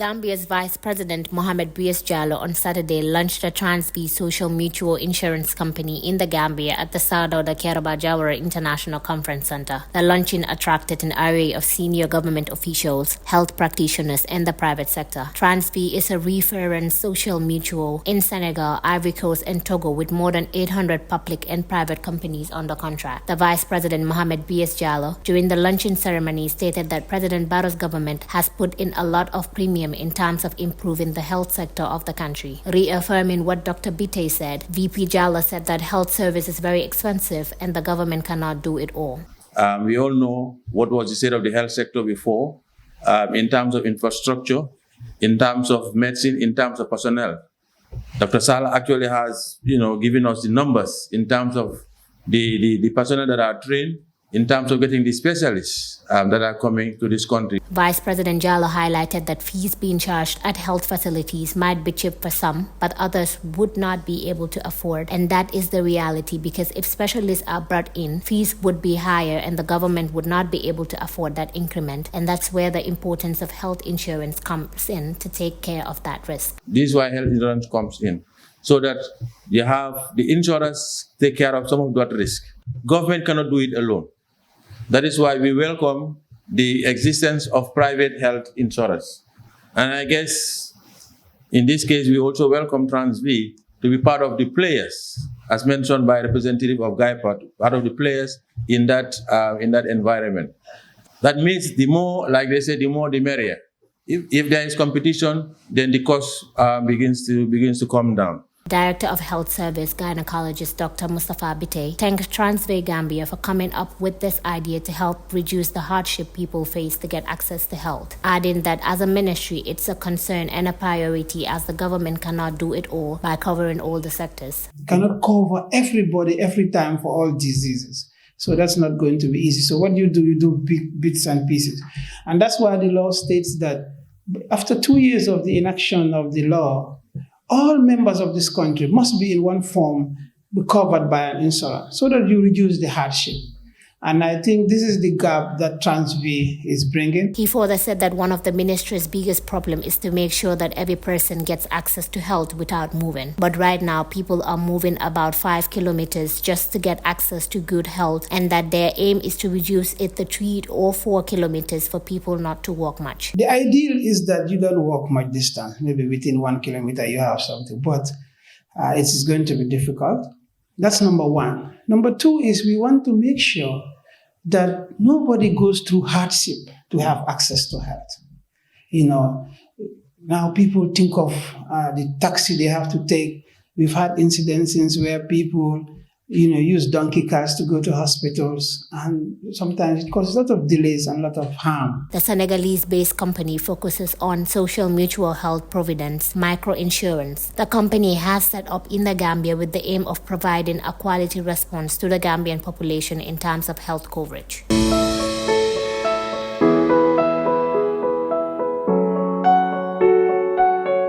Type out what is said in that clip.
Gambia's Vice President Mohamed Jallow on Saturday launched a Transvie social mutual insurance company in the Gambia at the Sadauda Kairaba Jawara International Conference Center. The launching attracted an array of senior government officials, health practitioners, and the private sector. Transvie is a reference social mutual in Senegal, Ivory Coast, and Togo with more than 800 public and private companies under contract. The Vice President Mohamed Jallow, during the launching ceremony, stated that President Barrow's government has put in a lot of premium in terms of improving the health sector of the country. Reaffirming what Dr. Bitey said, VP Jallow said that health service is very expensive and the government cannot do it all. We all know what was the state of the health sector before, in terms of infrastructure, in terms of medicine, in terms of personnel. Dr. Salah actually has, given us the numbers in terms of the personnel that are trained, in terms of getting the specialists that are coming to this country. Vice President Jallow highlighted that fees being charged at health facilities might be cheap for some, but others would not be able to afford. And that is the reality, because if specialists are brought in, fees would be higher and the government would not be able to afford that increment. And that's where the importance of health insurance comes in to take care of that risk. This is why health insurance comes in, so that you have the insurers take care of some of that risk. Government cannot do it alone. That is why we welcome the existence of private health insurers. And I guess in this case, we also welcome Transvie to be part of the players, as mentioned by Representative of Guipart, part of the players in that environment. That means the more, like they say, the more the merrier. If there is competition, then the cost begins to come down. Director of Health Service Gynecologist Dr. Mustafa Bitey thanked Transvie Gambia for coming up with this idea to help reduce the hardship people face to get access to health, adding that as a ministry, it's a concern and a priority as the government cannot do it all by covering all the sectors. Cannot cover everybody every time for all diseases. So that's not going to be easy. So what you do big bits and pieces. And that's why the law states that after 2 years of the inaction of the law, all members of this country must be in one form be covered by an insurer so that you reduce the hardship. And I think this is the gap that Transvie is bringing. He further said that one of the ministry's biggest problem is to make sure that every person gets access to health without moving. But right now, people are moving about 5 kilometers just to get access to good health, and that their aim is to reduce it to 3 or 4 kilometers for people not to walk much. The ideal is that you don't walk much distance. Maybe within 1 kilometer you have something, but it is going to be difficult. That's number one. Number two is we want to make sure that nobody goes through hardship to have access to health. Now people think of the taxi they have to take. We've had incidences where people, use donkey carts to go to hospitals, and sometimes it causes a lot of delays and a lot of harm. The Senegalese-based company focuses on social mutual health providence, micro-insurance. The company has set up in the Gambia with the aim of providing a quality response to the Gambian population in terms of health coverage.